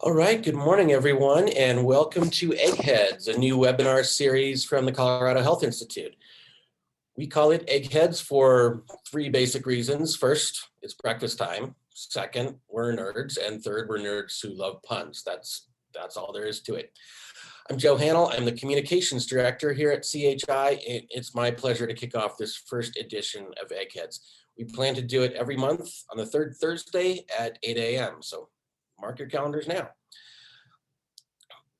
All right, good morning, everyone, and welcome to Eggheads, a new webinar series from the Colorado Health Institute. We call it Eggheads for three basic reasons. First, it's breakfast time. Second, we're nerds. And third, we're nerds who love puns. That's all there is to it. I'm Joe Hannell. I'm the Communications Director here at CHI. It's my pleasure to kick off this first edition of Eggheads. We plan to do it every month on the third Thursday at 8 a.m. So mark your calendars now.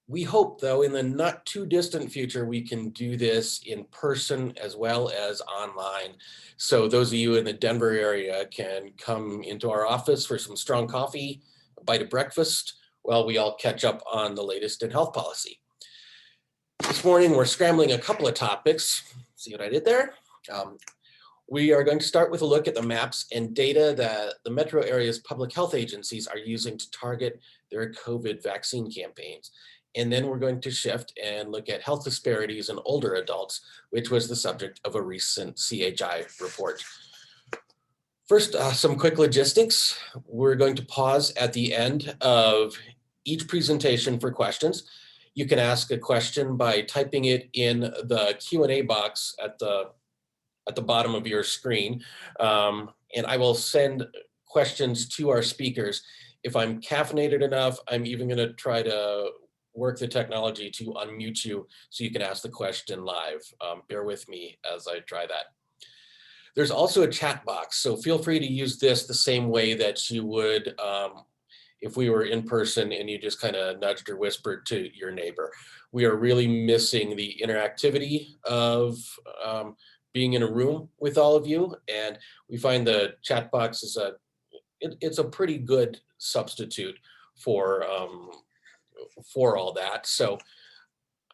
We hope, though, in the not too distant future, we can do this in person as well as online. So those of you in the Denver area can come into our office for some strong coffee, a bite of breakfast, while we all catch up on the latest in health policy. This morning, we're scrambling a couple of topics. See what I did there? We are going to start with a look at the maps and data that the metro area's public health agencies are using to target their COVID vaccine campaigns. And then we're going to shift and look at health disparities in older adults, which was the subject of a recent CHI report. First, some quick logistics. We're going to pause at the end of each presentation for questions. You can ask a question by typing it in the Q&A box at the bottom of your screen. And I will send questions to our speakers. If I'm caffeinated enough, I'm even gonna try to work the technology to unmute you so you can ask the question live. Bear with me as I try that. There's also a chat box, so feel free to use this the same way that you would if we were in person and you just kind of nudged or whispered to your neighbor. We are really missing the interactivity of being in a room with all of you, and we find the chat box is it's a pretty good substitute for all that. So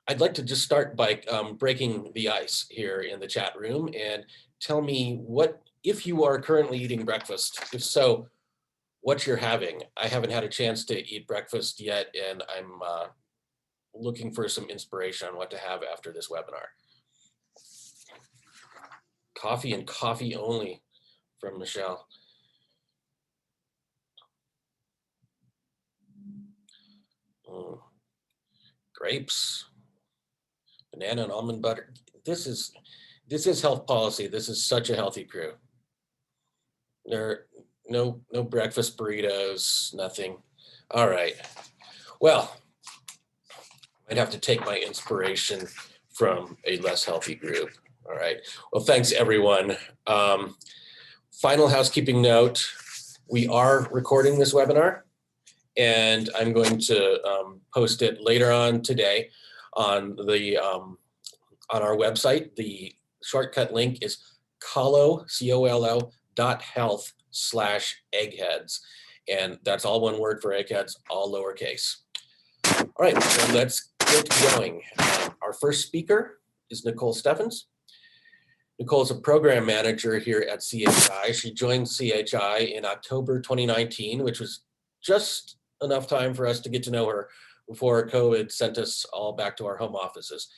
I'd like to just start by breaking the ice here in the chat room and tell me what, if you are currently eating breakfast, if so, what you're having. I haven't had a chance to eat breakfast yet, and I'm looking for some inspiration on what to have after this webinar. Coffee and coffee only from Michelle. Grapes, banana and almond butter. This is health policy. This is such a healthy crew. There are no breakfast burritos, nothing. All right. Well, I'd have to take my inspiration from a less healthy group. All right. Well, thanks everyone. Final housekeeping note, we are recording this webinar, and I'm going to post it later on today on the on our website. The shortcut link is collo.health/eggheads, and that's all one word for eggheads, all lowercase. All right, so let's get going. Our first speaker is Nicole Steffens. Nicole is a program manager here at CHI. She joined CHI in October 2019, which was just enough time for us to get to know her before COVID sent us all back to our home offices.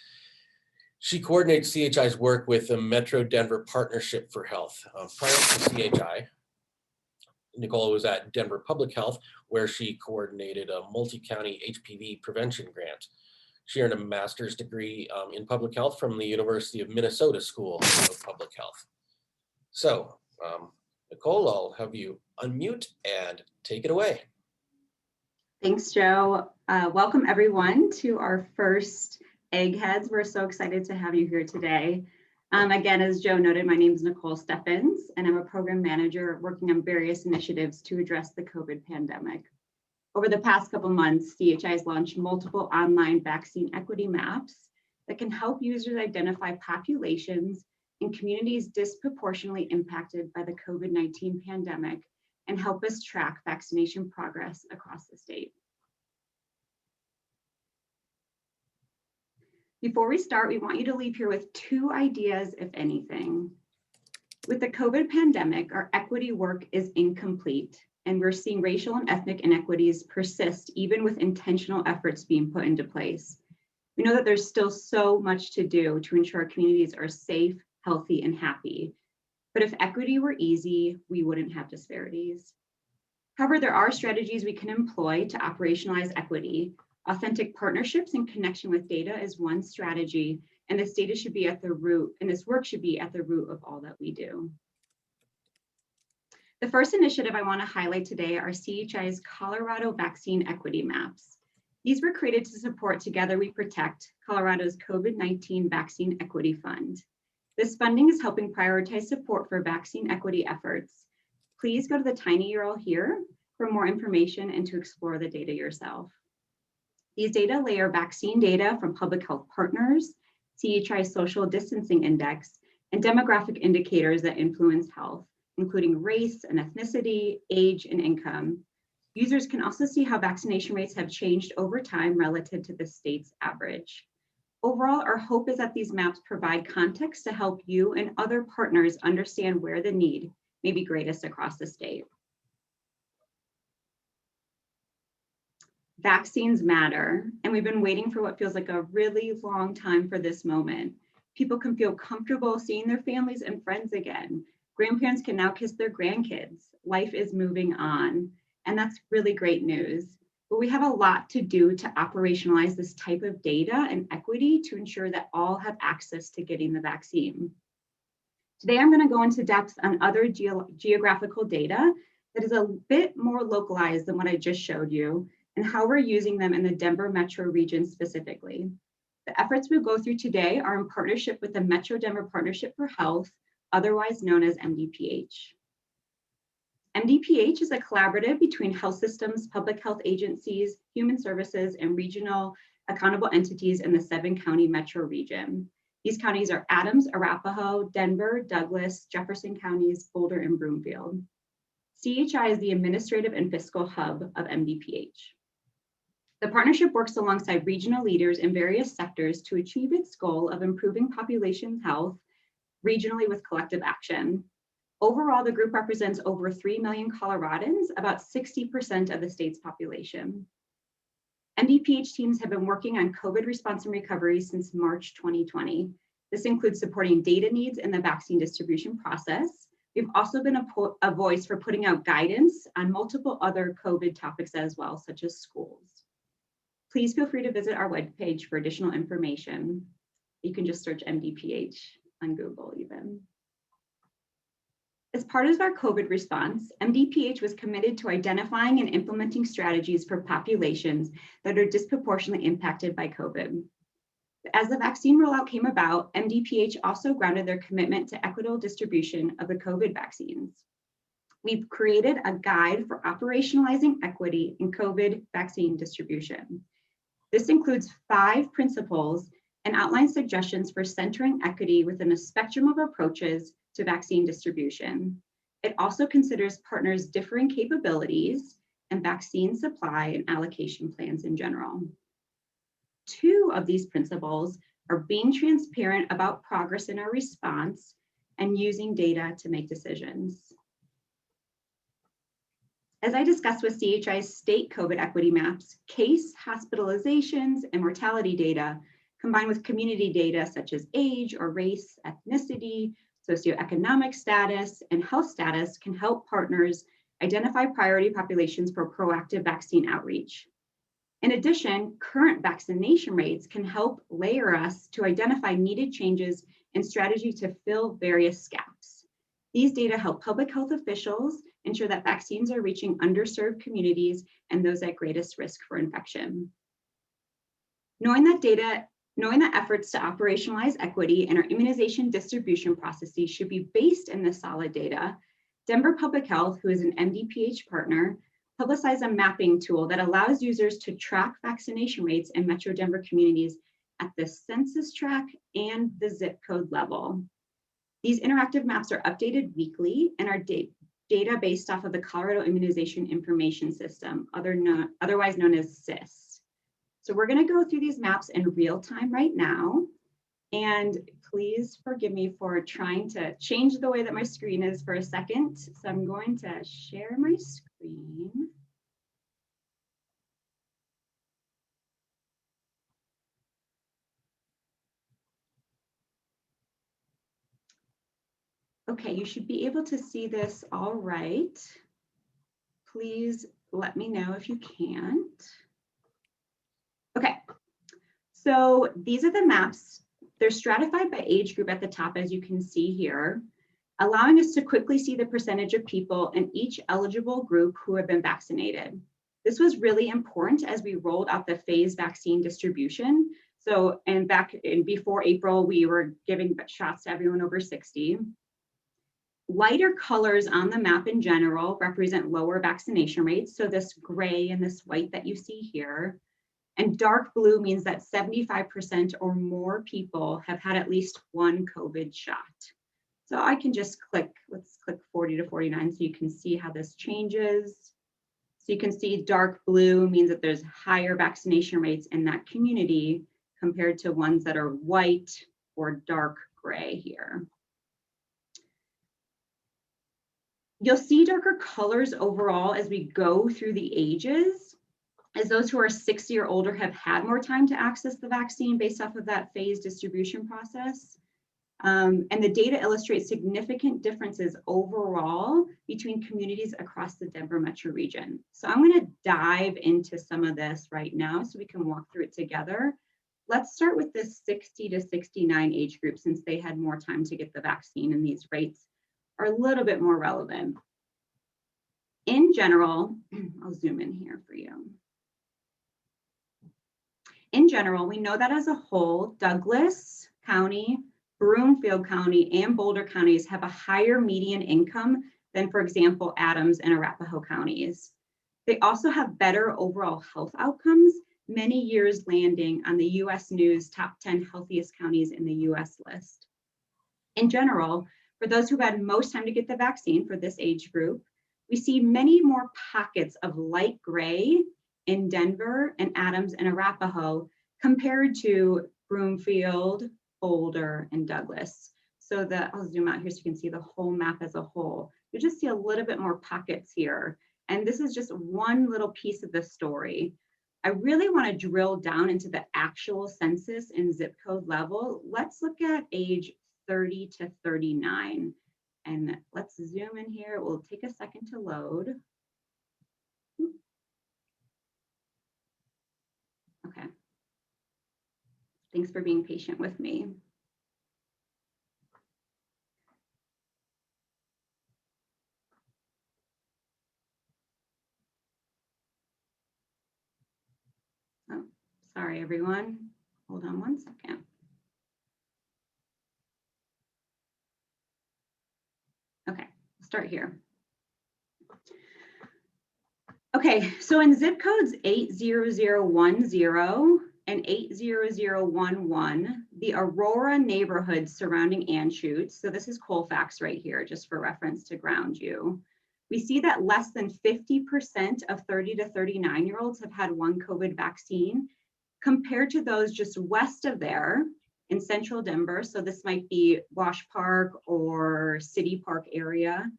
She coordinates CHI's work with the Metro Denver Partnership for Health. Prior to CHI, Nicole was at Denver Public Health, where she coordinated a multi-county HPV prevention grant. She earned a master's degree in public health from the University of Minnesota School of Public Health. So, Nicole, I'll have you unmute and take it away. Thanks, Joe. Welcome everyone to our first Eggheads. We're so excited to have you here today. Again, as Joe noted, my name is Nicole Steffens, and I'm a program manager working on various initiatives to address the COVID pandemic. Over the past couple months, CHI has launched multiple online vaccine equity maps that can help users identify populations in communities disproportionately impacted by the COVID-19 pandemic and help us track vaccination progress across the state. Before we start, we want you to leave here with two ideas, if anything. With the COVID pandemic, our equity work is incomplete, and we're seeing racial and ethnic inequities persist even with intentional efforts being put into place. We know that there's still so much to do to ensure communities are safe, healthy, and happy. But if equity were easy, we wouldn't have disparities. However, there are strategies we can employ to operationalize equity. Authentic partnerships and connection with data is one strategy, and this data should be at the root, and this work should be at the root of all that we do. The first initiative I want to highlight today are CHI's Colorado Vaccine Equity Maps. These were created to support Together We Protect, Colorado's COVID-19 Vaccine Equity Fund. This funding is helping prioritize support for vaccine equity efforts. Please go to the tiny URL here for more information and to explore the data yourself. These data layer vaccine data from public health partners, CHI Social Distancing Index, and demographic indicators that influence health, including race and ethnicity, age, and income. Users can also see how vaccination rates have changed over time relative to the state's average. Overall, our hope is that these maps provide context to help you and other partners understand where the need may be greatest across the state. Vaccines matter, and we've been waiting for what feels like a really long time for this moment. People can feel comfortable seeing their families and friends again. Grandparents can now kiss their grandkids. Life is moving on, and that's really great news. But we have a lot to do to operationalize this type of data and equity to ensure that all have access to getting the vaccine. Today, I'm going to go into depth on other geographical data that is a bit more localized than what I just showed you, and how we're using them in the Denver metro region specifically. The efforts we'll go through today are in partnership with the Metro Denver Partnership for Health, otherwise known as MDPH. MDPH is a collaborative between health systems, public health agencies, human services, and regional accountable entities in the 7-county metro region. These counties are Adams, Arapahoe, Denver, Douglas, Jefferson counties, Boulder, and Broomfield. CHI is the administrative and fiscal hub of MDPH. The partnership works alongside regional leaders in various sectors to achieve its goal of improving population health regionally with collective action. Overall, the group represents over 3 million Coloradans, about 60% of the state's population. MDPH teams have been working on COVID response and recovery since March 2020. This includes supporting data needs in the vaccine distribution process. We've also been a voice for putting out guidance on multiple other COVID topics as well, such as schools. Please feel free to visit our webpage for additional information. You can just search MDPH on Google even. As part of our COVID response, MDPH was committed to identifying and implementing strategies for populations that are disproportionately impacted by COVID. As the vaccine rollout came about, MDPH also grounded their commitment to equitable distribution of the COVID vaccines. We've created a guide for operationalizing equity in COVID vaccine distribution. This includes 5 principles and outlines suggestions for centering equity within a spectrum of approaches to vaccine distribution. It also considers partners' differing capabilities and vaccine supply and allocation plans in general. 2 of these principles are being transparent about progress in our response and using data to make decisions. As I discussed with CHI's state COVID equity maps, case, hospitalizations, and mortality data, combined with community data such as age or race, ethnicity, socioeconomic status, and health status can help partners identify priority populations for proactive vaccine outreach. In addition, current vaccination rates can help layer us to identify needed changes and strategy to fill various gaps. These data help public health officials ensure that vaccines are reaching underserved communities and those at greatest risk for infection. Knowing that efforts to operationalize equity in our immunization distribution processes should be based in this solid data, Denver Public Health, who is an MDPH partner, publicized a mapping tool that allows users to track vaccination rates in Metro Denver communities at the census tract and the zip code level. These interactive maps are updated weekly and are data based off of the Colorado Immunization Information System, otherwise known as CIS. So we're going to go through these maps in real time right now. And please forgive me for trying to change the way that my screen is for a second. So I'm going to share my screen. Okay, you should be able to see this all right. please let me know if you can't. Okay, so these are the maps. They're stratified by age group at the top, as you can see here, allowing us to quickly see the percentage of people in each eligible group who have been vaccinated. This was really important as we rolled out the phased vaccine distribution. So, and before April, we were giving shots to everyone over 60. Lighter colors on the map in general represent lower vaccination rates. So this gray and this white that you see here. And dark blue means that 75% or more people have had at least one COVID shot. So I can just click, let's click 40 to 49 so you can see how this changes. So you can see dark blue means that there's higher vaccination rates in that community compared to ones that are white or dark gray here. You'll see darker colors overall as we go through the ages, as those who are 60 or older have had more time to access the vaccine based off of that phased distribution process. And the data illustrates significant differences overall between communities across the Denver metro region. So I'm going to dive into some of this right now so we can walk through it together. Let's start with this 60 to 69 age group, since they had more time to get the vaccine and these rates are a little bit more relevant. In general, I'll zoom in here for you. In general, we know that as a whole, Douglas County, Broomfield County, and Boulder counties have a higher median income than, for example, Adams and Arapahoe counties. They also have better overall health outcomes, many years landing on the US News top 10 healthiest counties in the US list. In general, for those who've had most time to get the vaccine for this age group, we see many more pockets of light gray in Denver and Adams and Arapahoe compared to Broomfield, Boulder, and Douglas. So I'll zoom out here so you can see the whole map as a whole. You just see a little bit more pockets here. And this is just one little piece of the story. I really want to drill down into the actual census and zip code level. Let's look at age 30 to 39. And let's zoom in here. It will take a second to load. Okay. Thanks for being patient with me. Oh, sorry, everyone. Hold on one second. Okay, I'll start here. Okay, so in zip codes 80010 and 80011, the Aurora neighborhood surrounding Anschutz, so this is Colfax right here, just for reference to ground you. We see that less than 50% of 30 to 39-year-olds have had one COVID vaccine, compared to those just west of there in central Denver. So this might be Wash Park or City Park area,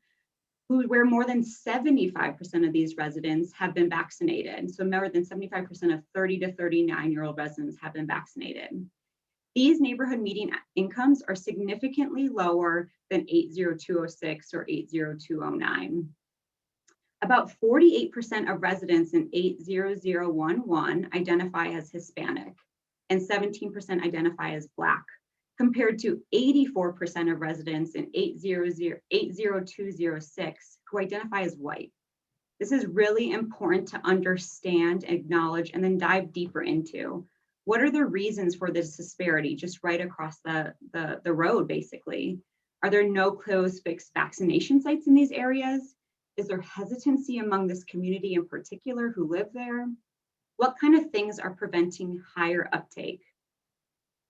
where more than 75% of these residents have been vaccinated. So more than 75% of 30 to 39-year-old residents have been vaccinated. These neighborhood median incomes are significantly lower than 80206 or 80209. About 48% of residents in 80011 identify as Hispanic and 17% identify as Black, compared to 84% of residents in 80206 who identify as white. This is really important to understand, acknowledge, and then dive deeper into. What are the reasons for this disparity just right across the road, basically? Are there no closed fixed vaccination sites in these areas? Is there hesitancy among this community in particular who live there? What kind of things are preventing higher uptake?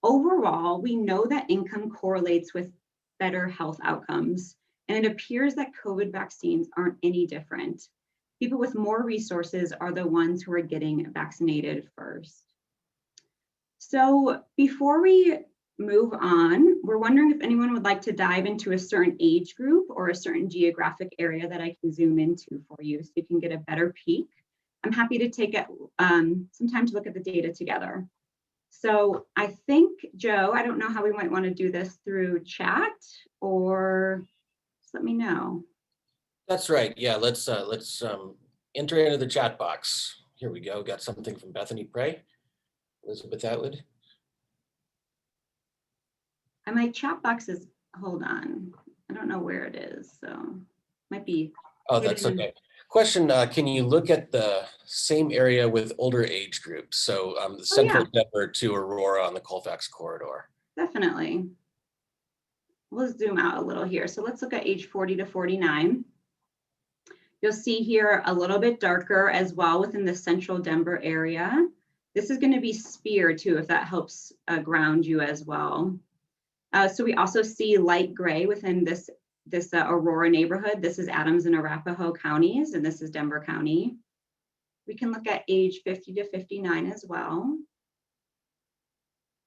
Overall, we know that income correlates with better health outcomes, and it appears that COVID vaccines aren't any different. People with more resources are the ones who are getting vaccinated first. So before we move on, we're wondering if anyone would like to dive into a certain age group or a certain geographic area that I can zoom into for you so you can get a better peek. I'm happy to take some time to look at the data together. So I think, Joe, I don't know how we might want to do this through chat, or just let me know. That's right. Yeah, let's enter into the chat box. Here we go. Got something from Bethany Prey. Elizabeth Atwood. And my chat box is, hold on, I don't know where it is, so might be. Oh, that's okay. Question, can you look at the same area with older age groups? So the central Denver to Aurora on the Colfax corridor. Definitely. We'll zoom out a little here. So let's look at age 40 to 49. You'll see here a little bit darker as well within the central Denver area. This is going to be Spear too, if that helps ground you as well. So we also see light gray within this Aurora neighborhood. This is Adams and Arapahoe counties, and this is Denver County. We can look at age 50 to 59 as well.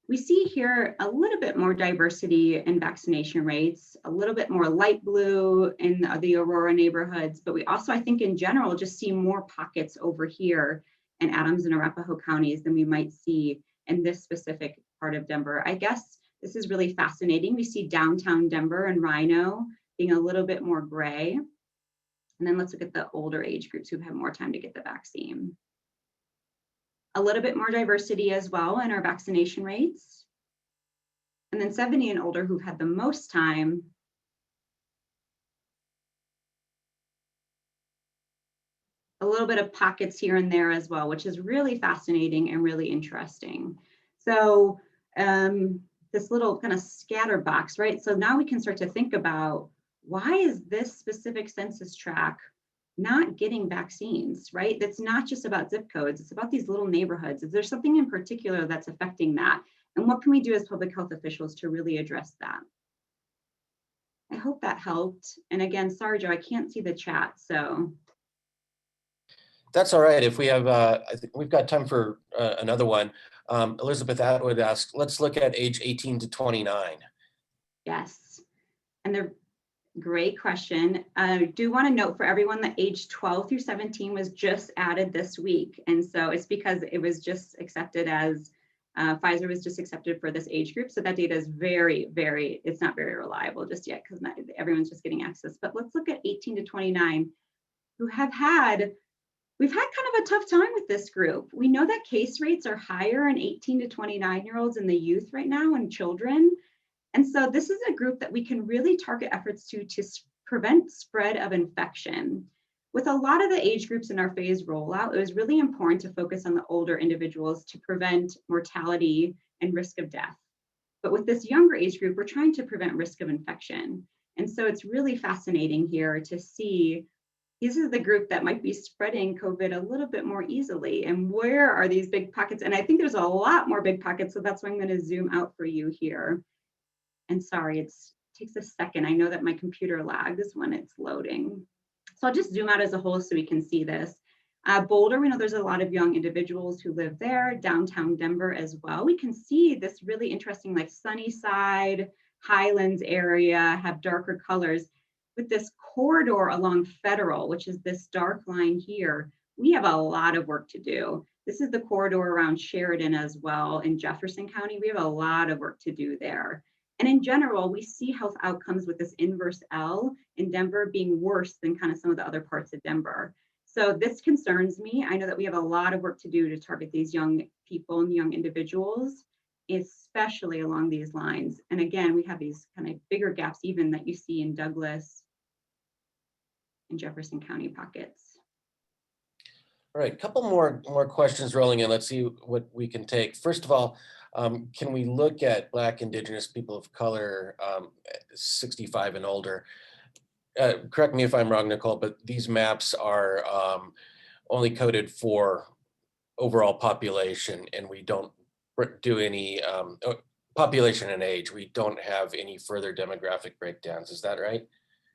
We see here a little bit more diversity in vaccination rates, a little bit more light blue in the Aurora neighborhoods, but we also, I think in general, just see more pockets over here in Adams and Arapahoe counties than we might see in this specific part of Denver. I guess this is really fascinating. We see downtown Denver and Rhino being a little bit more gray. And then let's look at the older age groups who've had more time to get the vaccine. A little bit more diversity as well in our vaccination rates. And then 70 and older who've had the most time. A little bit of pockets here and there as well, which is really fascinating and really interesting. So this little kind of scatter box, right? So now we can start to think about, why is this specific census tract not getting vaccines, right? That's not just about zip codes, it's about these little neighborhoods. Is there something in particular that's affecting that? And what can we do as public health officials to really address that? I hope that helped. And again, sorry, Joe, I can't see the chat, so. That's all right. If we have, I think we've got time for another one. Elizabeth Atwood asked, let's look at age 18 to 29. Yes, and they're great question. I do want to note for everyone that age 12 through 17 was just added this week. And so it's because it was just accepted as, Pfizer was just accepted for this age group. So that data is it's not very reliable just yet because everyone's just getting access. But let's look at 18 to 29 who we've had kind of a tough time with this group. We know that case rates are higher in 18 to 29-year-olds in the youth right now and children. And so this is a group that we can really target efforts to prevent spread of infection. With a lot of the age groups in our phase rollout, it was really important to focus on the older individuals to prevent mortality and risk of death. But with this younger age group, we're trying to prevent risk of infection. And so it's really fascinating here to see this is the group that might be spreading COVID a little bit more easily. And where are these big pockets? And I think there's a lot more big pockets. So that's why I'm going to zoom out for you here. And sorry, it takes a second. I know that my computer lags when it's loading. So I'll just zoom out as a whole so we can see this. Boulder, we know there's a lot of young individuals who live there, downtown Denver as well. We can see this really interesting like Sunnyside, Highlands area have darker colors. With this corridor along Federal, which is this dark line here, we have a lot of work to do. This is the corridor around Sheridan as well in Jefferson County. We have a lot of work to do there. And in general, we see health outcomes with this inverse L in Denver being worse than kind of some of the other parts of Denver. So this concerns me. I know that we have a lot of work to do to target these young people and young individuals, especially along these lines. And again, we have these kind of bigger gaps even that you see in Douglas and Jefferson County pockets. All right, a couple more questions rolling in. Let's see what we can take. First of all, can we look at Black, Indigenous, people of color, 65 and older? Correct me if I'm wrong, Nicole, but these maps are only coded for overall population, and we don't do any population and age. We don't have any further demographic breakdowns. Is that right?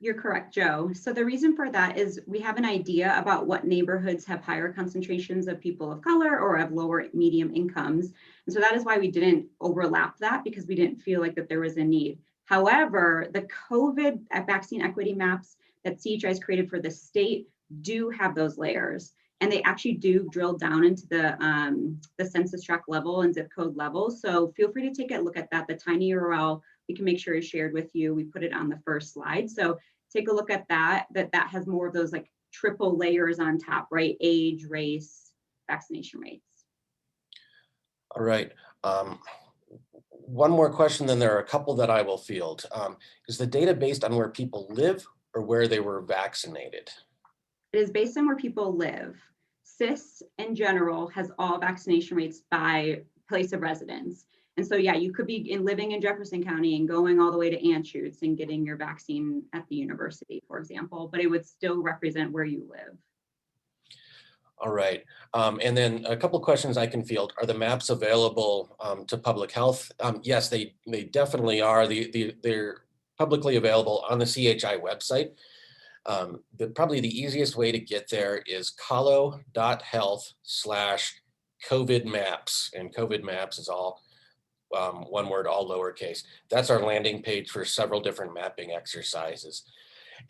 You're correct, Joe. So the reason for that is we have an idea about what neighborhoods have higher concentrations of people of color or have lower medium incomes. And so that is why we didn't overlap that, because we didn't feel like that there was a need. However, the COVID vaccine equity maps that CHI has created for the state do have those layers. And they actually do drill down into the census tract level and zip code level. So feel free to take a look at that. The tiny URL, we can make sure is shared with you. We put it on the first slide. So take a look at that has more of those like triple layers on top, right? Age, race, vaccination rates. All right. One more question, then there are a couple that I will field. Is the data based on where people live or where they were vaccinated? It is based on where people live. CIS in general has all vaccination rates by place of residence. And so, yeah, you could be living in Jefferson County and going all the way to Anschutz and getting your vaccine at the university, for example, but it would still represent where you live. All right. And then a couple questions I can field. Are the maps available to public health? Yes, they definitely are. They're publicly available on the CHI website. Probably the easiest way to get there is colo.health/COVID maps. And COVID maps is all one word, all lowercase. That's our landing page for several different mapping exercises.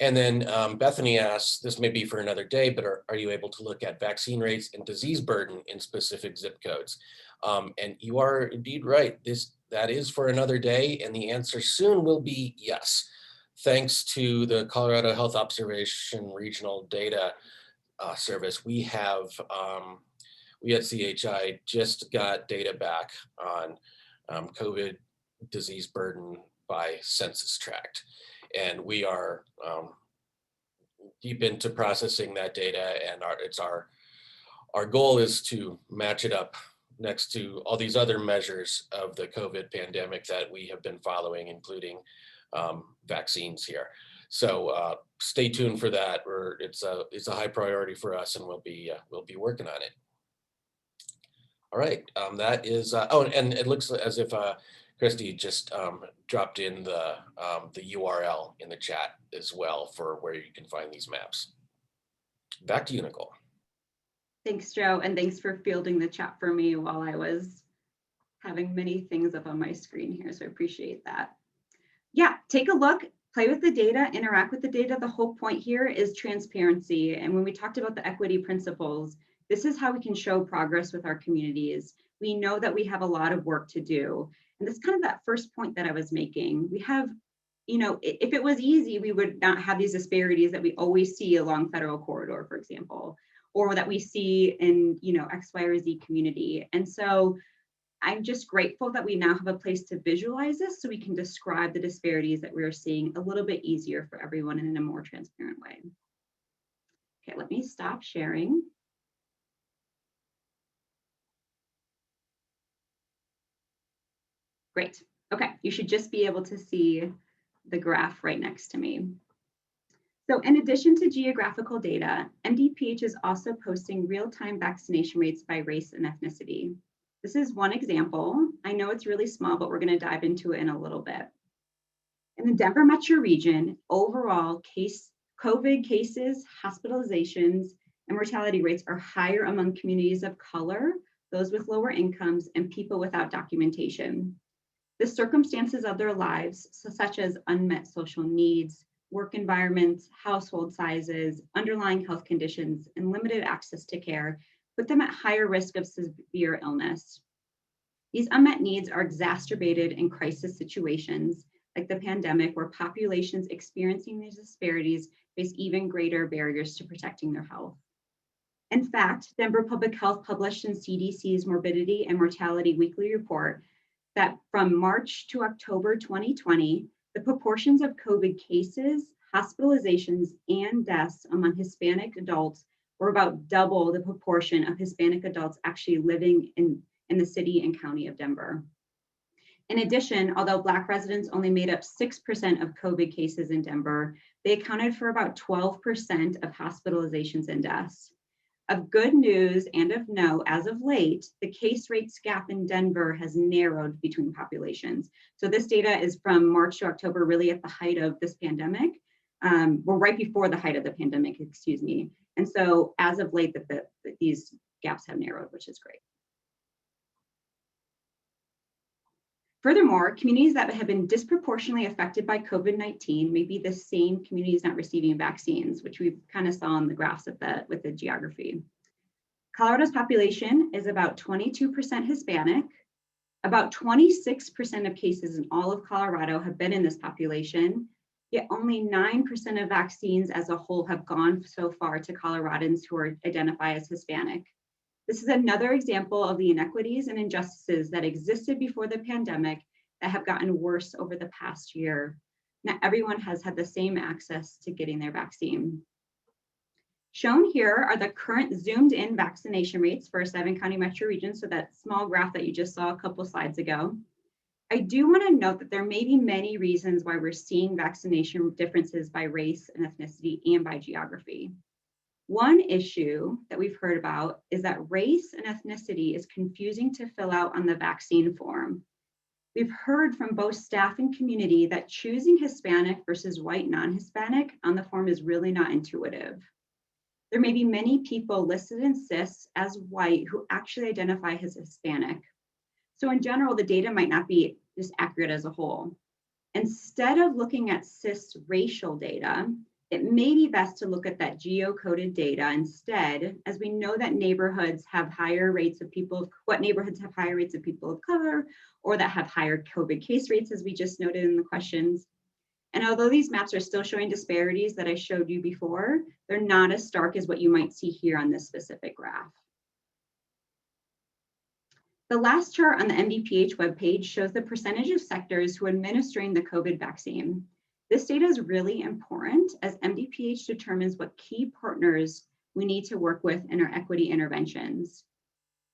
And then Bethany asks, this may be for another day, but are you able to look at vaccine rates and disease burden in specific zip codes? And you are indeed right. That is for another day. And the answer soon will be yes. Thanks to the Colorado Health Observation Regional Data Service, we at CHI just got data back on COVID disease burden by census tract. And we are deep into processing that data, and our goal is to match it up next to all these other measures of the COVID pandemic that we have been following, including vaccines here. So stay tuned for that. It's a high priority for us, and we'll be working on it. All right, that is. Oh, and it looks as if Christy just dropped in the URL in the chat as well for where you can find these maps. Back to you, Nicole. Thanks, Joe, and thanks for fielding the chat for me while I was having many things up on my screen here, so I appreciate that. Yeah, take a look, play with the data, interact with the data. The whole point here is transparency, and when we talked about the equity principles, this is how we can show progress with our communities. We know that we have a lot of work to do, and this is kind of that first point that I was making. We have, if it was easy, we would not have these disparities that we always see along federal corridor, for example, or that we see in, X, Y, or Z community. And so I'm just grateful that we now have a place to visualize this so we can describe the disparities that we are seeing a little bit easier for everyone and in a more transparent way. Okay, let me stop sharing. Great. Okay, you should just be able to see the graph right next to me. So in addition to geographical data, MDPH is also posting real-time vaccination rates by race and ethnicity. This is one example. I know it's really small, but we're going to dive into it in a little bit. In the Denver metro region, overall COVID cases, hospitalizations, and mortality rates are higher among communities of color, those with lower incomes, and people without documentation. The circumstances of their lives, such as unmet social needs, work environments, household sizes, underlying health conditions, and limited access to care, put them at higher risk of severe illness. These unmet needs are exacerbated in crisis situations like the pandemic, where populations experiencing these disparities face even greater barriers to protecting their health. In fact, Denver Public Health published in CDC's Morbidity and Mortality Weekly Report that from March to October 2020, the proportions of COVID cases, hospitalizations, and deaths among Hispanic adults were about double the proportion of Hispanic adults actually living in the city and county of Denver. In addition, although Black residents only made up 6% of COVID cases in Denver, they accounted for about 12% of hospitalizations and deaths. Of good news and of note, as of late, the case rates gap in Denver has narrowed between populations. So this data is from March to October, really at the height of this pandemic, well, right before the height of the pandemic, excuse me. And so as of late, these gaps have narrowed, which is great. Furthermore, communities that have been disproportionately affected by COVID-19 may be the same communities not receiving vaccines, which we kind of saw in the graphs with the geography. Colorado's population is about 22% Hispanic. About 26% of cases in all of Colorado have been in this population. Yet only 9% of vaccines as a whole have gone so far to Coloradans who are identified as Hispanic. This is another example of the inequities and injustices that existed before the pandemic that have gotten worse over the past year. Not everyone has had the same access to getting their vaccine. Shown here are the current zoomed in vaccination rates for a 7-county metro region, so that small graph that you just saw a couple slides ago. I do want to note that there may be many reasons why we're seeing vaccination differences by race and ethnicity and by geography. One issue that we've heard about is that race and ethnicity is confusing to fill out on the vaccine form. We've heard from both staff and community that choosing Hispanic versus white non-Hispanic on the form is really not intuitive. There may be many people listed in CIS as white who actually identify as Hispanic. So in general, the data might not be just accurate as a whole. Instead of looking at CIS racial data, it may be best to look at that geocoded data instead, as we know that neighborhoods have higher rates of people, what neighborhoods have higher rates of people of color, or that have higher COVID case rates, as we just noted in the questions. And although these maps are still showing disparities that I showed you before, they're not as stark as what you might see here on this specific graph. The last chart on the MDPH webpage shows the percentage of sectors who are administering the COVID vaccine. This data is really important as MDPH determines what key partners we need to work with in our equity interventions.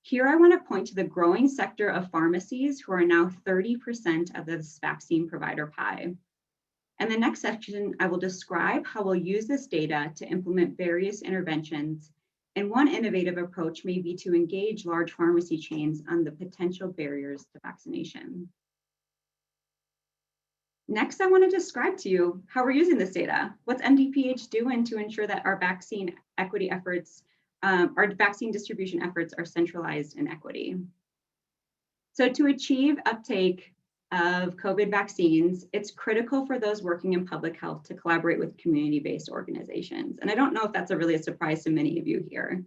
Here I want to point to the growing sector of pharmacies who are now 30% of this vaccine provider pie. In the next section, I will describe how we'll use this data to implement various interventions. And one innovative approach may be to engage large pharmacy chains on the potential barriers to vaccination. Next, I want to describe to you how we're using this data. What's MDPH doing to ensure that our vaccine equity efforts, our vaccine distribution efforts are centralized in equity? So to achieve uptake of COVID vaccines, it's critical for those working in public health to collaborate with community-based organizations. And I don't know if that's really a surprise to many of you here.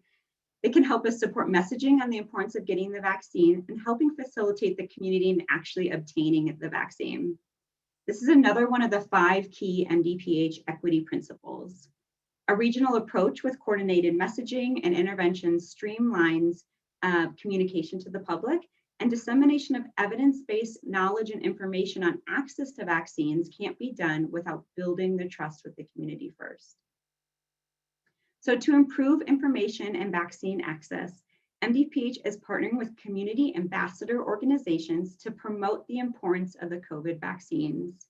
They can help us support messaging on the importance of getting the vaccine and helping facilitate the community in actually obtaining the vaccine. This is another one of the 5 key MDPH equity principles. A regional approach with coordinated messaging and interventions streamlines communication to the public, and dissemination of evidence-based knowledge and information on access to vaccines can't be done without building the trust with the community first. So to improve information and vaccine access, MDPH is partnering with community ambassador organizations to promote the importance of the COVID vaccines.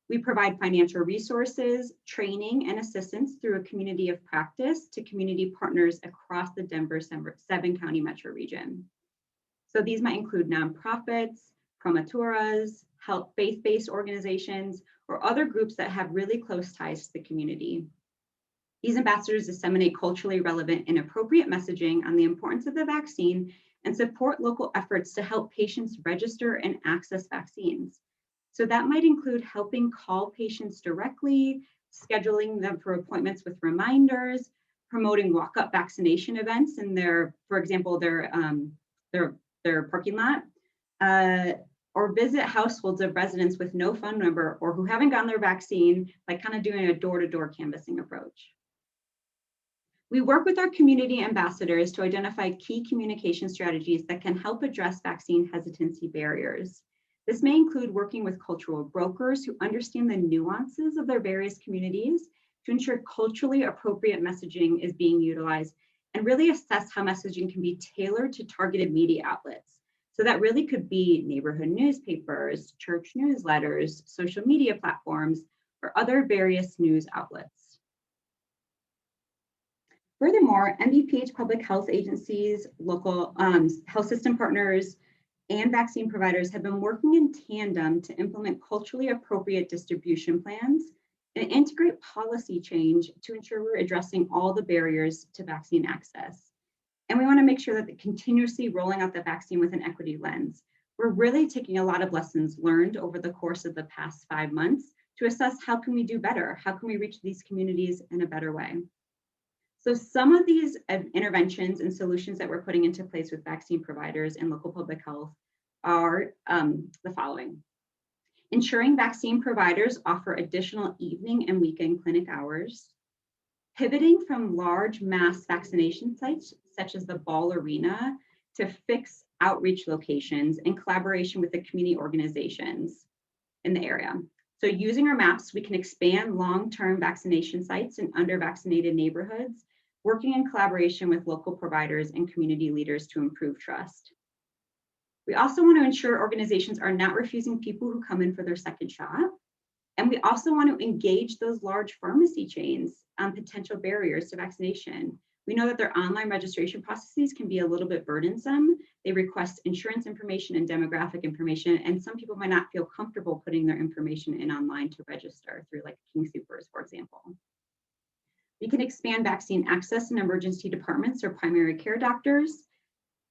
We provide financial resources, training, and assistance through a community of practice to community partners across the Denver 7-county metro region. So these might include nonprofits, promotoras, health faith-based organizations, or other groups that have really close ties to the community. These ambassadors disseminate culturally relevant and appropriate messaging on the importance of the vaccine and support local efforts to help patients register and access vaccines. So that might include helping call patients directly, scheduling them for appointments with reminders, promoting walk-up vaccination events in their, for example, their parking lot, or visit households of residents with no phone number or who haven't gotten their vaccine, like kind of doing a door-to-door canvassing approach. We work with our community ambassadors to identify key communication strategies that can help address vaccine hesitancy barriers. This may include working with cultural brokers who understand the nuances of their various communities to ensure culturally appropriate messaging is being utilized and really assess how messaging can be tailored to targeted media outlets. So that really could be neighborhood newspapers, church newsletters, social media platforms, or other various news outlets. Furthermore, MDPH public health agencies, local health system partners, and vaccine providers have been working in tandem to implement culturally appropriate distribution plans and integrate policy change to ensure we're addressing all the barriers to vaccine access. And we want to make sure that they're continuously rolling out the vaccine with an equity lens. We're really taking a lot of lessons learned over the course of the past 5 months to assess how can we do better? How can we reach these communities in a better way? So some of these interventions and solutions that we're putting into place with vaccine providers and local public health are the following. ensuring vaccine providers offer additional evening and weekend clinic hours, pivoting from large mass vaccination sites, such as the Ball Arena, to fixed outreach locations in collaboration with the community organizations in the area. So using our maps, we can expand long-term vaccination sites in under-vaccinated neighborhoods, working in collaboration with local providers and community leaders to improve trust. We also want to ensure organizations are not refusing people who come in for their second shot. And we also want to engage those large pharmacy chains on potential barriers to vaccination. We know that their online registration processes can be a little bit burdensome. They request insurance information and demographic information, and some people might not feel comfortable putting their information in online to register through like King Soopers, for example. We can expand vaccine access in emergency departments or primary care doctors,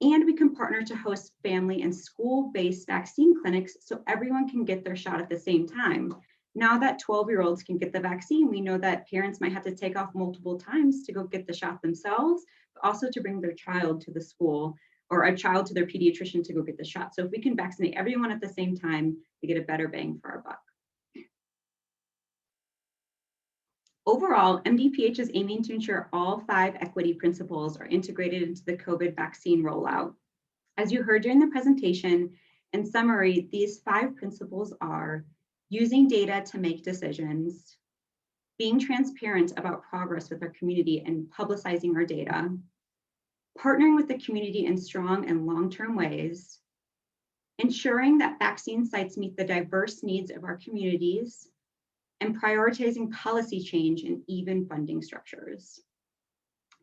and we can partner to host family and school-based vaccine clinics so everyone can get their shot at the same time. Now that 12-year-olds can get the vaccine, we know that parents might have to take off multiple times to go get the shot themselves, but also to bring their child to the school or a child to their pediatrician to go get the shot. So if we can vaccinate everyone at the same time, we get a better bang for our buck. Overall, MDPH is aiming to ensure all 5 equity principles are integrated into the COVID vaccine rollout. As you heard during the presentation, in summary, these 5 principles are using data to make decisions, being transparent about progress with our community and publicizing our data, partnering with the community in strong and long-term ways, ensuring that vaccine sites meet the diverse needs of our communities, and prioritizing policy change and even funding structures.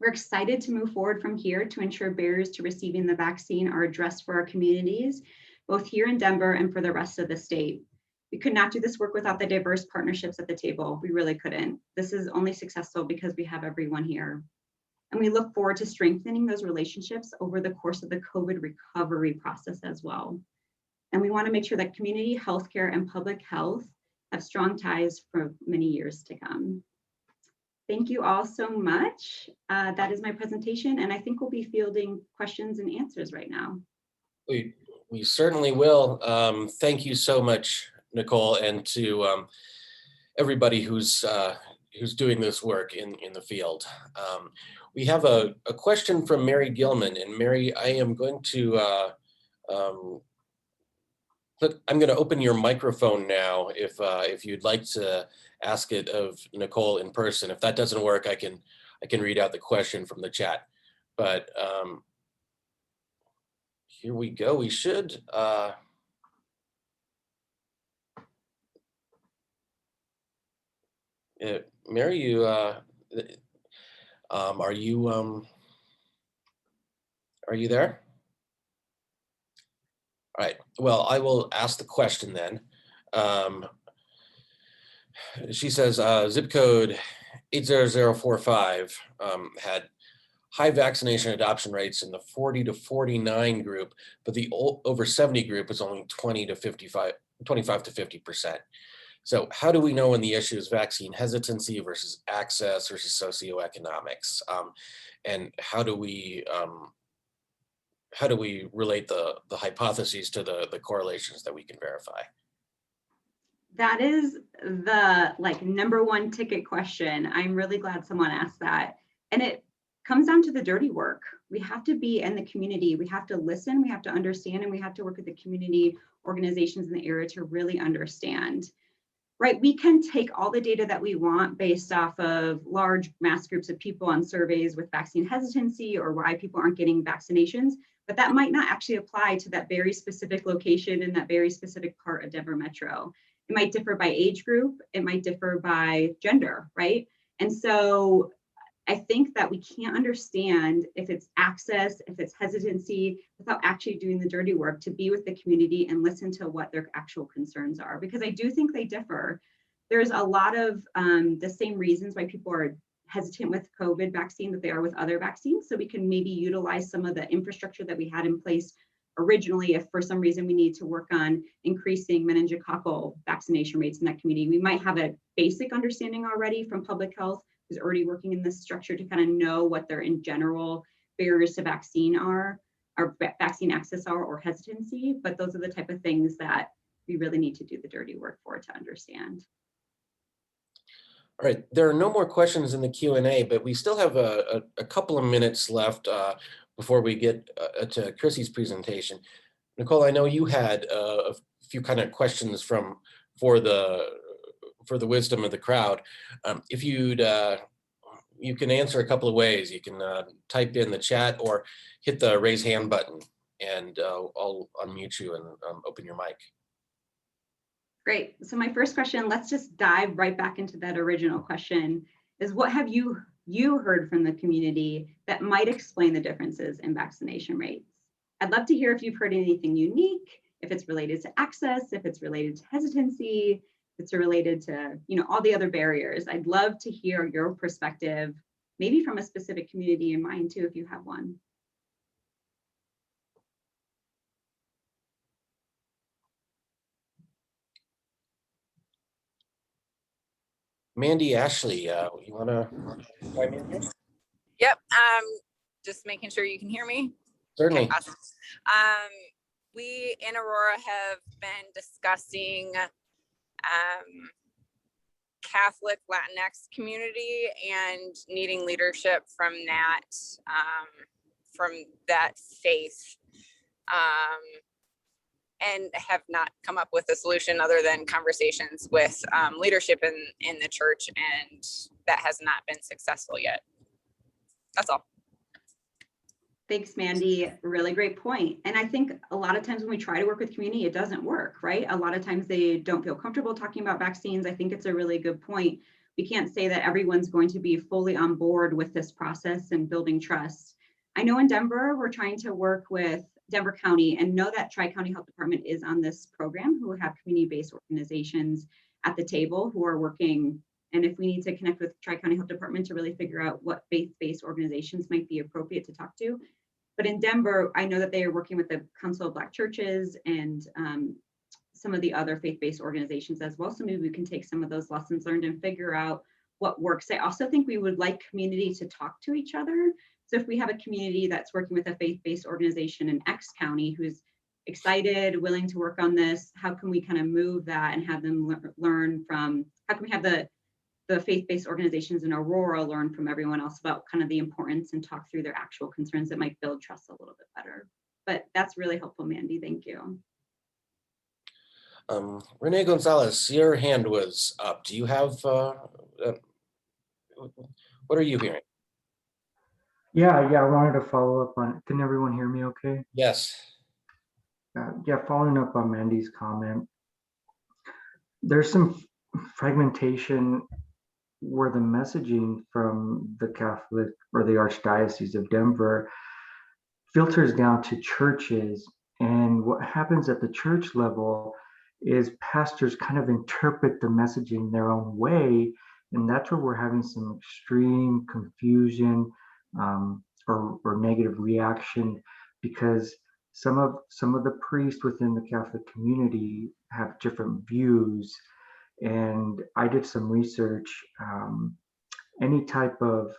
We're excited to move forward from here to ensure barriers to receiving the vaccine are addressed for our communities, both here in Denver and for the rest of the state. We could not do this work without the diverse partnerships at the table. We really couldn't. This is only successful because we have everyone here. And we look forward to strengthening those relationships over the course of the COVID recovery process as well. And we want to make sure that community healthcare and public health have strong ties for many years to come. Thank you all so much. That is my presentation, and I think we'll be fielding questions and answers right now. We certainly will. Thank you so much, Nicole, and to everybody who's doing this work in the field. We have a question from Mary Gilman, and Mary, I am going to I'm going to open your microphone now if you'd like to ask it of Nicole in person. If that doesn't work, I can read out the question from the chat. But here we go. We should. Mary, you are you there? All right, well, I will ask the question then. She says, zip code 80045 had high vaccination adoption rates in the 40 to 49 group, but the over 70 group was only 25 to 50%. So how do we know when the issue is vaccine hesitancy versus access versus socioeconomics? And how do we relate the hypotheses to the correlations that we can verify? That is the #1 ticket question. I'm really glad someone asked that. And it comes down to the dirty work. We have to be in the community. We have to listen, we have to understand, and we have to work with the community organizations in the area to really understand. Right, we can take all the data that we want based off of large mass groups of people on surveys with vaccine hesitancy or why people aren't getting vaccinations, but that might not actually apply to that very specific location in that very specific part of Denver Metro. It might differ by age group, it might differ by gender, right? And so I think that we can't understand if it's access, if it's hesitancy, without actually doing the dirty work to be with the community and listen to what their actual concerns are, because I do think they differ. There's a lot of the same reasons why people are hesitant with COVID vaccine that they are with other vaccines. So we can maybe utilize some of the infrastructure that we had in place originally if for some reason we need to work on increasing meningococcal vaccination rates in that community. We might have a basic understanding already from public health who's already working in this structure to kind of know what their in general barriers to vaccine are, or vaccine access are, or hesitancy. But those are the type of things that we really need to do the dirty work for to understand. All right, there are no more questions in the Q&A, but we still have a couple of minutes left before we get to Chrissy's presentation. Nicole, I know you had a few kind of questions for the wisdom of the crowd. If you'd you can answer a couple of ways. You can type in the chat or hit the raise hand button, and I'll unmute you and open your mic. Great. So my first question, let's just dive right back into that original question, is what have you heard from the community that might explain the differences in vaccination rates? I'd love to hear if you've heard anything unique, if it's related to access, if it's related to hesitancy, if it's related to, all the other barriers. I'd love to hear your perspective, maybe from a specific community in mind too, if you have one. Mandy, Ashley, you want to chime in here? Yep. Just making sure you can hear me. Certainly. Okay, awesome. We in Aurora have been discussing Catholic Latinx community and needing leadership from that faith, and have not come up with a solution other than conversations with leadership in the church, and that has not been successful yet. That's all. Thanks, Mandy. Really great point. And I think a lot of times when we try to work with community, it doesn't work, right? A lot of times they don't feel comfortable talking about vaccines. I think it's a really good point. We can't say that everyone's going to be fully on board with this process and building trust. I know in Denver, we're trying to work with Denver County, and know that Tri-County Health Department is on this program, who have community-based organizations at the table who are working. And if we need to connect with Tri-County Health Department to really figure out what faith-based organizations might be appropriate to talk to. But in Denver, I know that they are working with the Council of Black Churches and some of the other faith-based organizations as well. So maybe we can take some of those lessons learned and figure out what works. I also think we would like community to talk to each other. So if we have a community that's working with a faith-based organization in X county who's excited, willing to work on this, how can we kind of move that and have them learn from, how can we have the faith-based organizations in Aurora learn from everyone else about kind of the importance and talk through their actual concerns that might build trust a little bit better. But that's really helpful, Mandy. Thank you. Renee Gonzalez, your hand was up. Do you have, what are you hearing? Yeah, I wanted to follow up on, can everyone hear me okay? Yes. Yeah, following up on Mandy's comment, there's some fragmentation where the messaging from the Catholic or the Archdiocese of Denver filters down to churches. And what happens at the church level is pastors kind of interpret the messaging their own way. And that's where we're having some extreme confusion or negative reaction, because some of the priests within the Catholic community have different views. And I did some research. Any type of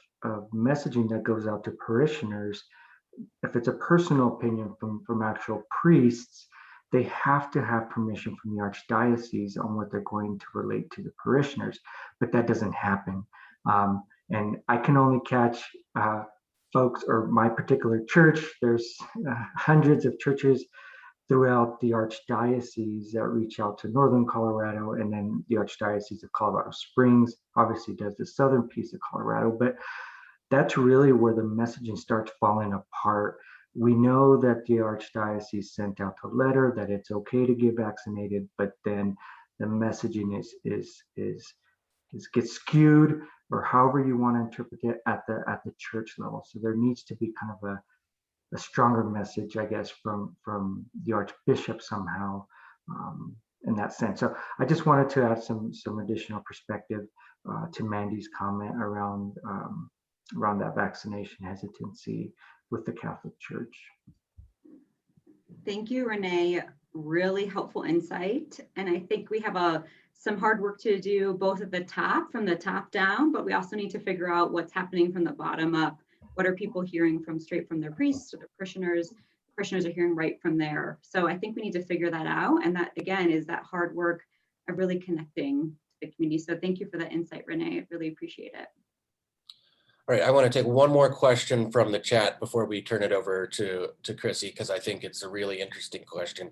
messaging that goes out to parishioners, if it's a personal opinion from actual priests, they have to have permission from the Archdiocese on what they're going to relate to the parishioners, but that doesn't happen. And I can only catch folks, or my particular church, there's hundreds of churches throughout the Archdiocese that reach out to Northern Colorado, and then the Archdiocese of Colorado Springs obviously does the southern piece of Colorado, but that's really where the messaging starts falling apart. We know that the Archdiocese sent out a letter that it's okay to get vaccinated, but then the messaging gets skewed, or however you want to interpret it at the church level. So there needs to be kind of a stronger message, I guess, from the Archbishop somehow in that sense. So I just wanted to add some additional perspective to Mandy's comment around that vaccination hesitancy with the Catholic Church. Thank you, Renee. Really helpful insight. And I think we have some hard work to do both at the top, from the top down, but we also need to figure out what's happening from the bottom up. What are people hearing straight from their priests or their parishioners? questioners are hearing right from there. So I think we need to figure that out. And that, again, is that hard work of really connecting the community. So thank you for that insight, Renee. I really appreciate it. All right, I want to take one more question from the chat before we turn it over to Chrissy, because I think it's a really interesting question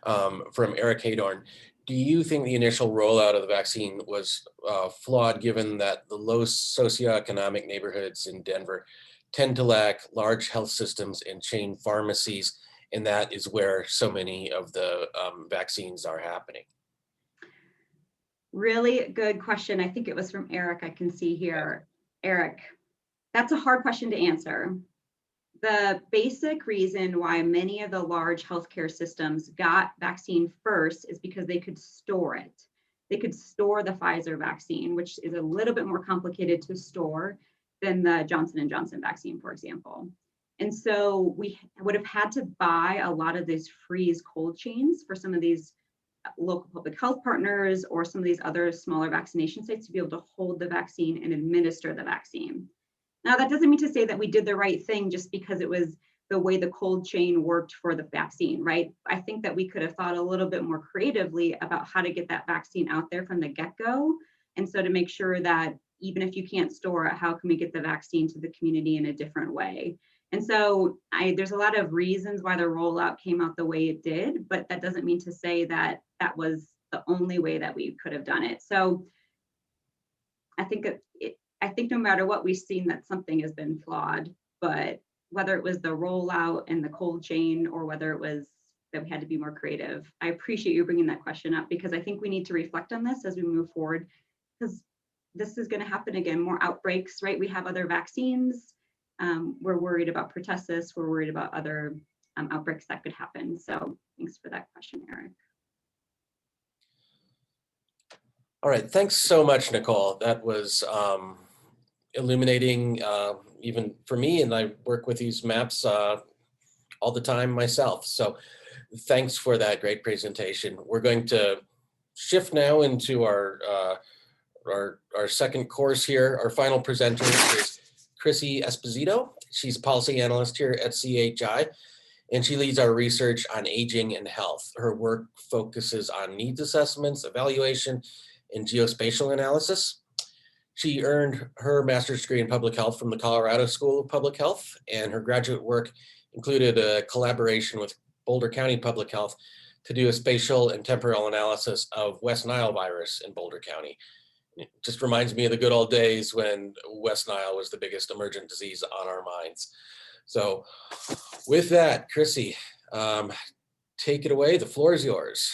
from Eric Haydorn. Do you think the initial rollout of the vaccine was flawed, given that the low socioeconomic neighborhoods in Denver tend to lack large health systems and chain pharmacies, and that is where so many of the vaccines are happening? Really good question. I think it was from Eric. I can see here. Eric, that's a hard question to answer. The basic reason why many of the large healthcare systems got vaccine first is because they could store it. They could store the Pfizer vaccine, which is a little bit more complicated to store than the Johnson & Johnson vaccine, for example. And so we would have had to buy a lot of these freeze cold chains for some of these local public health partners or some of these other smaller vaccination sites to be able to hold the vaccine and administer the vaccine. Now, that doesn't mean to say that we did the right thing just because it was the way the cold chain worked for the vaccine, right? I think that we could have thought a little bit more creatively about how to get that vaccine out there from the get-go. And so to make sure that even if you can't store it, how can we get the vaccine to the community in a different way? And so there's a lot of reasons why the rollout came out the way it did, but that doesn't mean to say that that was the only way that we could have done it. So I think no matter what, we've seen that something has been flawed, but whether it was the rollout and the cold chain or whether it was that we had to be more creative, I appreciate you bringing that question up because I think we need to reflect on this as we move forward because this is going to happen again, more outbreaks, right? We have other vaccines. We're worried about pertussis. We're worried about other outbreaks that could happen. So thanks for that question, Eric. All right, thanks so much, Nicole. That was illuminating even for me, and I work with these maps all the time myself. So thanks for that great presentation. We're going to shift now into our second course here. Our final presenter is Chrissy Esposito. She's a policy analyst here at CHI, and she leads our research on aging and health. Her work focuses on needs assessments, evaluation, and geospatial analysis. She earned her master's degree in public health from the Colorado School of Public Health, and her graduate work included a collaboration with Boulder County Public Health to do a spatial and temporal analysis of West Nile virus in Boulder County. It just reminds me of the good old days when West Nile was the biggest emergent disease on our minds. So with that, Chrissy, take it away. The floor is yours.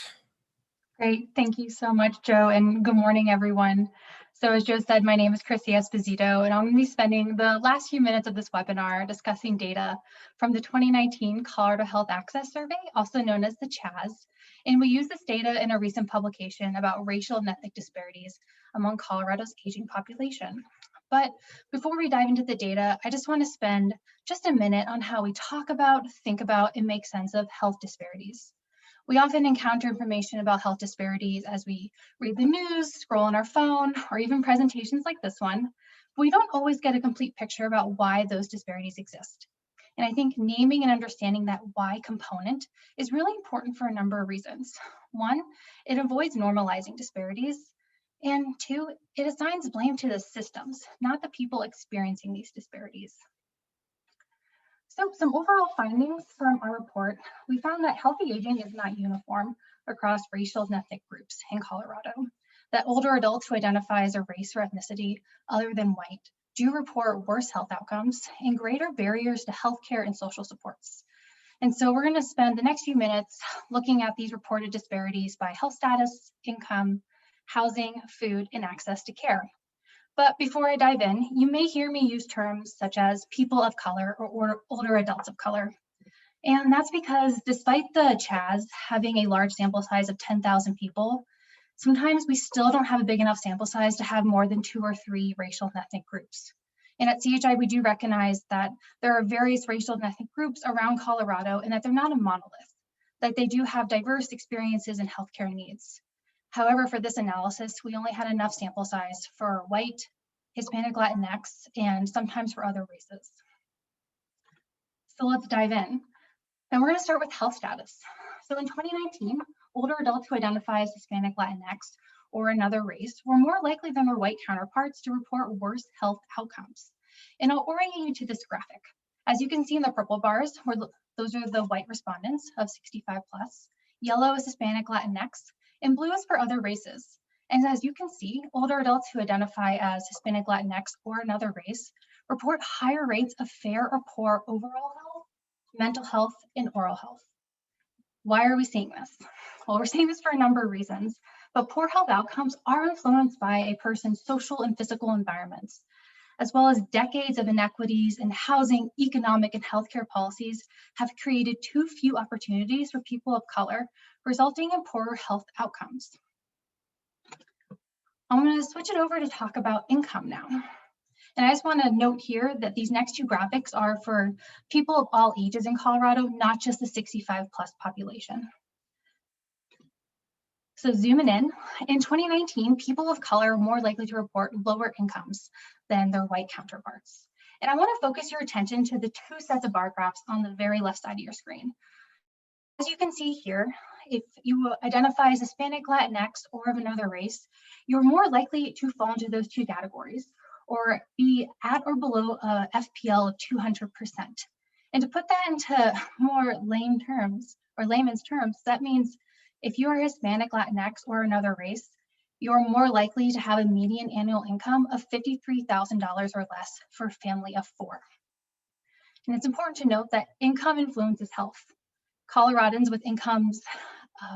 Great. Thank you so much, Joe, and good morning, everyone. So as Joe said, my name is Chrissy Esposito, and I'm going to be spending the last few minutes of this webinar discussing data from the 2019 Colorado Health Access Survey, also known as the CHAS. And we use this data in a recent publication about racial and ethnic disparities among Colorado's aging population. But before we dive into the data, I just want to spend just a minute on how we talk about, think about, and make sense of health disparities. We often encounter information about health disparities as we read the news, scroll on our phone, or even presentations like this one, but we don't always get a complete picture about why those disparities exist. And I think naming and understanding that why component is really important for a number of reasons. One, it avoids normalizing disparities. And two, it assigns blame to the systems, not the people experiencing these disparities. So some overall findings from our report, we found that healthy aging is not uniform across racial and ethnic groups in Colorado, that older adults who identify as a race or ethnicity other than white do report worse health outcomes and greater barriers to healthcare and social supports. And so we're going to spend the next few minutes looking at these reported disparities by health status, income, housing, food, and access to care. But before I dive in, you may hear me use terms such as people of color or older adults of color. And that's because despite the CHAS having a large sample size of 10,000 people, sometimes we still don't have a big enough sample size to have more than 2 or 3 racial and ethnic groups. And at CHI, we do recognize that there are various racial and ethnic groups around Colorado and that they're not a monolith, that they do have diverse experiences and healthcare needs. However, for this analysis, we only had enough sample size for white, Hispanic, Latinx, and sometimes for other races. So let's dive in. And we're going to start with health status. So in 2019, older adults who identify as Hispanic, Latinx, or another race were more likely than their white counterparts to report worse health outcomes. And I'll orient you to this graphic. As you can see in the purple bars, those are the white respondents of 65 plus, yellow is Hispanic, Latinx, and blue is for other races. And as you can see, older adults who identify as Hispanic, Latinx, or another race report higher rates of fair or poor overall health, mental health, and oral health. Why are we seeing this? Well, we're seeing this for a number of reasons, but poor health outcomes are influenced by a person's social and physical environments, as well as decades of inequities in housing, economic, and healthcare policies have created too few opportunities for people of color, resulting in poorer health outcomes. I'm going to switch it over to talk about income now. And I just want to note here that these next two graphics are for people of all ages in Colorado, not just the 65 plus population. So zooming in 2019, people of color are more likely to report lower incomes than their white counterparts. And I want to focus your attention to the two sets of bar graphs on the very left side of your screen. As you can see here, if you identify as Hispanic, Latinx, or of another race, you're more likely to fall into those two categories, or be at or below a FPL of 200%. And to put that into more layman's terms, that means if you are Hispanic, Latinx, or another race, you're more likely to have a median annual income of $53,000 or less for a family of 4. And it's important to note that income influences health. Coloradans with incomes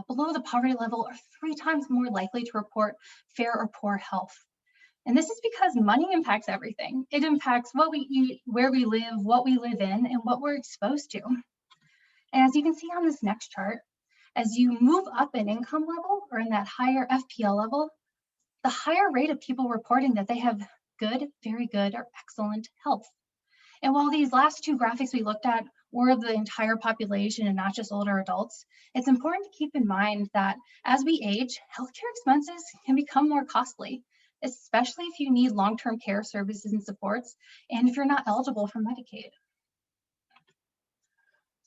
below the poverty level are 3 times more likely to report fair or poor health. And this is because money impacts everything. It impacts what we eat, where we live, what we live in, and what we're exposed to. And as you can see on this next chart, as you move up in income level or in that higher FPL level, the higher rate of people reporting that they have good, very good, or excellent health. And while these last two graphics we looked at were the entire population and not just older adults, it's important to keep in mind that as we age, healthcare expenses can become more costly, especially if you need long-term care services and supports, and if you're not eligible for Medicaid.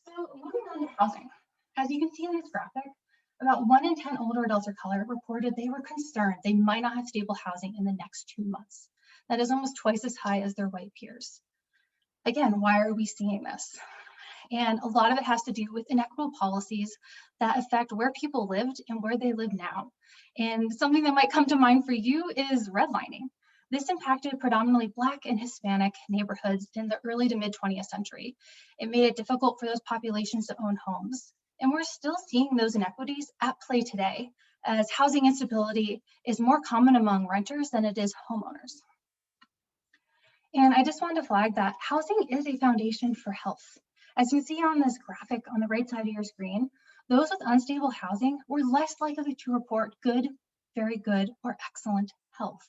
So moving on to housing. As you can see in this graphic, about 1 in 10 older adults of color reported they were concerned they might not have stable housing in the next 2 months. That is almost twice as high as their white peers. Again, why are we seeing this? And a lot of it has to do with inequitable policies that affect where people lived and where they live now. And something that might come to mind for you is redlining. This impacted predominantly Black and Hispanic neighborhoods in the early to mid 20th century. It made it difficult for those populations to own homes. And we're still seeing those inequities at play today, as housing instability is more common among renters than it is homeowners. And I just wanted to flag that housing is a foundation for health. As you can see on this graphic on the right side of your screen, those with unstable housing were less likely to report good, very good, or excellent health.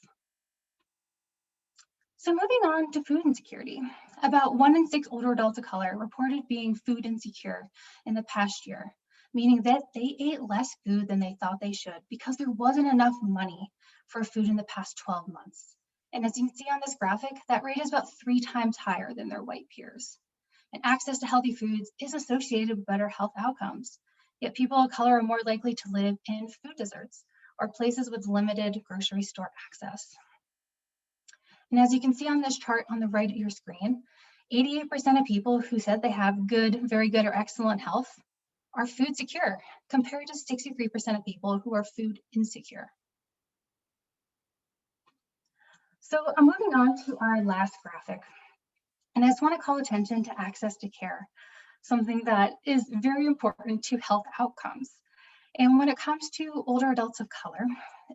So moving on to food insecurity, about 1 in 6 older adults of color reported being food insecure in the past year, meaning that they ate less food than they thought they should because there wasn't enough money for food in the past 12 months. And as you can see on this graphic, that rate is about 3 times higher than their white peers. And access to healthy foods is associated with better health outcomes. Yet people of color are more likely to live in food deserts or places with limited grocery store access. And as you can see on this chart on the right of your screen, 88% of people who said they have good, very good, or excellent health are food secure, compared to 63% of people who are food insecure. So I'm moving on to our last graphic. And I just want to call attention to access to care, something that is very important to health outcomes. And when it comes to older adults of color,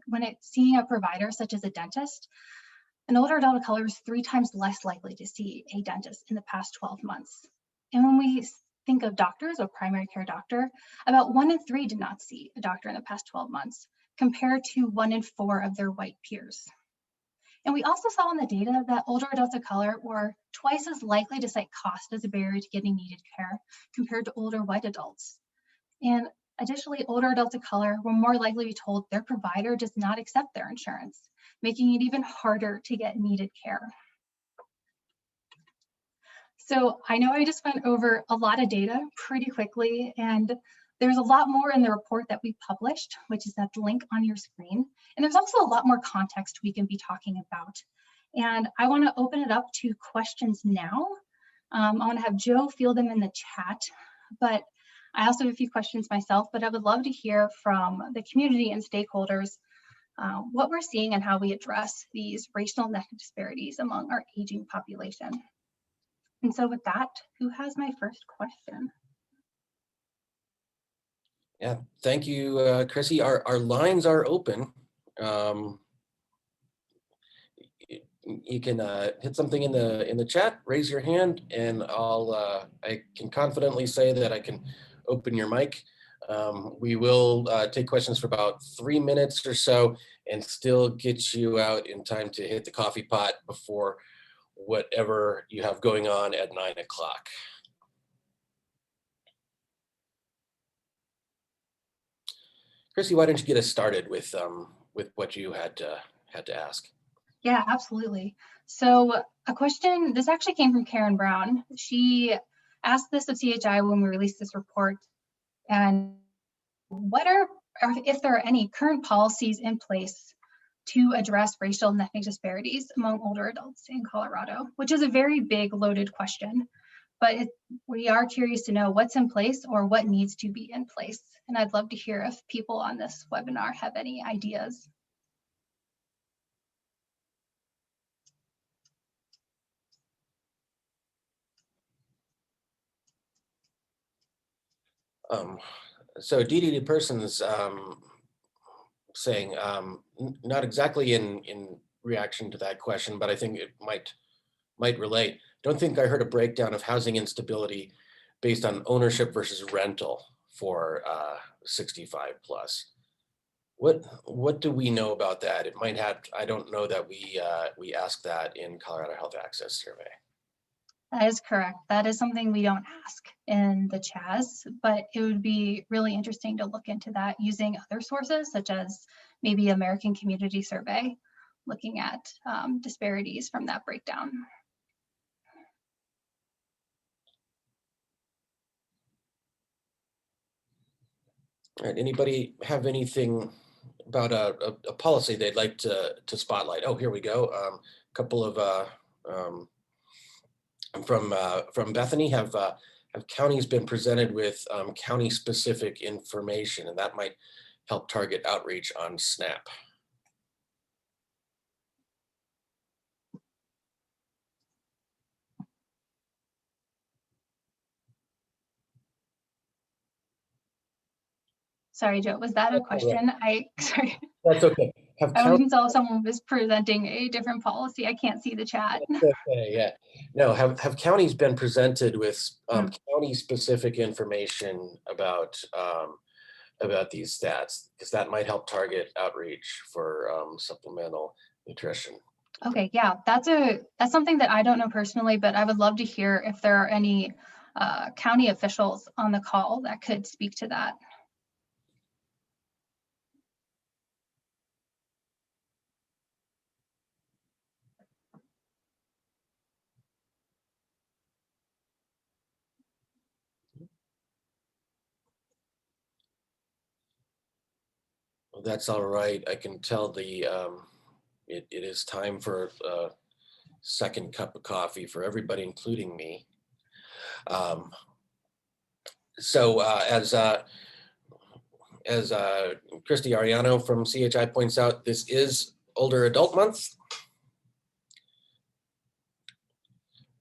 when it's seeing a provider such as a dentist, an older adult of color is 3 times less likely to see a dentist in the past 12 months. And when we think of doctors or primary care doctor, about 1 in 3 did not see a doctor in the past 12 months, compared to 1 in 4 of their white peers. And we also saw in the data that older adults of color were twice as likely to cite cost as a barrier to getting needed care compared to older white adults. And additionally, older adults of color were more likely to be told their provider does not accept their insurance, making it even harder to get needed care. So I know I just went over a lot of data pretty quickly, and there's a lot more in the report that we published, which is that link on your screen. And there's also a lot more context we can be talking about. And I want to open it up to questions now. I want to have Joe field them in the chat, but I also have a few questions myself, but I would love to hear from the community and stakeholders what we're seeing and how we address these racial and ethnic disparities among our aging population. And so with that, who has my first question? Yeah, thank you, Chrissy. Our lines are open. You can hit something in the chat, raise your hand, and I can confidently say that I can open your mic. We will take questions for about 3 minutes or so and still get you out in time to hit the coffee pot before whatever you have going on at 9 o'clock. Chrissy, why don't you get us started with what you had to ask? Yeah, absolutely. So a question, this actually came from Karen Brown. She asked this of CHI when we released this report. And if there are any current policies in place to address racial and ethnic disparities among older adults in Colorado, which is a very big loaded question. But we are curious to know what's in place or what needs to be in place. And I'd love to hear if people on this webinar have any ideas. So DDD Persons saying, not exactly in reaction to that question, but I think it might relate. Don't think I heard a breakdown of housing instability based on ownership versus rental for 65 plus. What do we know about that? It might have, I don't know that we asked that in Colorado Health Access Survey. That is correct. That is something we don't ask in the CHAS, but it would be really interesting to look into that using other sources, such as maybe American Community Survey, looking at disparities from that breakdown. All right, anybody have anything about a policy they'd like to spotlight? Oh, here we go. A couple of from Bethany, have counties been presented with county-specific information, and that might help target outreach on SNAP. Sorry, Joe, was that a question? Sorry. That's okay. I wasn't until someone was presenting a different policy. I can't see the chat. Okay, yeah. No, have counties been presented with county-specific information about these stats? Because that might help target outreach for supplemental nutrition. Okay, yeah, that's something that I don't know personally, but I would love to hear if there are any county officials on the call that could speak to that. Well, that's all right. I can tell it is time for a second cup of coffee for everybody, including me. So as Christy Ariano from CHI points out, this is Older Adult Month,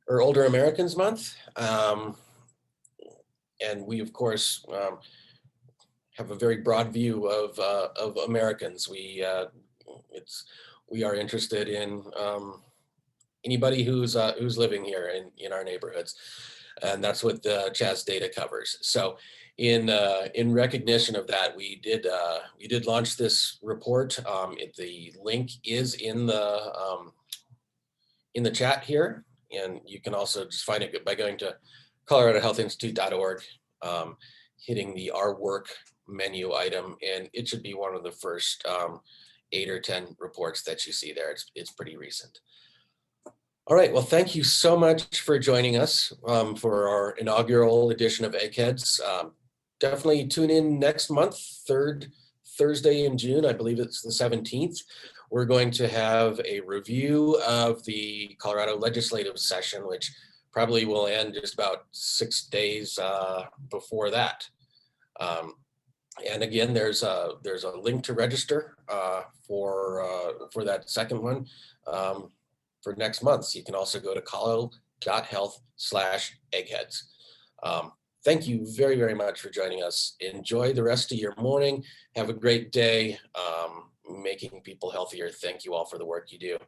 or Older Americans Month. And we, of course, have a very broad view of Americans. We are interested in anybody who's living here in our neighborhoods, and that's what the CHAS data covers. So, in recognition of that, we did launch this report. The link is in the chat here, and you can also just find it by going to coloradohealthinstitute.org, hitting the Our Work menu item, and it should be one of the first 8 or 10 reports that you see there. It's pretty recent. All right, well, thank you so much for joining us for our inaugural edition of Eggheads. Definitely tune in next month, third Thursday in June. I believe it's the 17th. We're going to have a review of the Colorado legislative session, which probably will end just about 6 days before that. And again, there's a link to register for that second one for next month. So you can also go to colorado.health/eggheads. Thank you very, very much for joining us. Enjoy the rest of your morning. Have a great day making people healthier. Thank you all for the work you do.